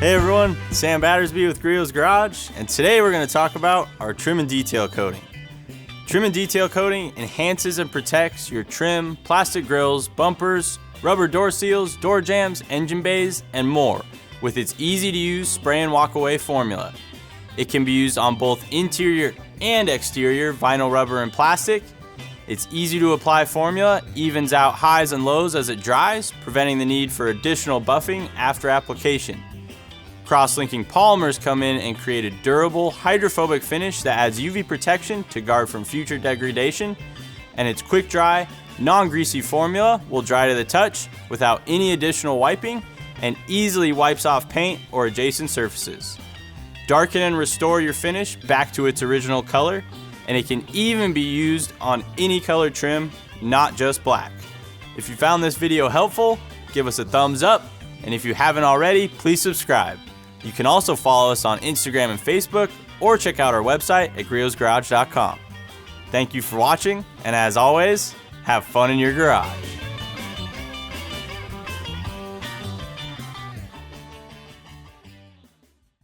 Hey everyone, Sam Battersby with Griot's Garage, and today we're going to talk about our trim and detail coating. Trim and detail coating enhances and protects your trim, plastic grills, bumpers, rubber door seals, door jambs, engine bays, and more with its easy to use spray and walk away formula. It can be used on both interior and exterior vinyl, rubber, and plastic. Its easy to apply formula evens out highs and lows as it dries, preventing the need for additional buffing after application. Cross-linking polymers come in and create a durable, hydrophobic finish that adds UV protection to guard from future degradation, and its quick dry, non-greasy formula will dry to the touch without any additional wiping and easily wipes off paint or adjacent surfaces. Darken and restore your finish back to its original color, and it can even be used on any color trim, not just black. If you found this video helpful, give us a thumbs up, and if you haven't already, please subscribe. You can also follow us on Instagram and Facebook, or check out our website at griotsgarage.com. Thank you for watching, and as always, have fun in your garage.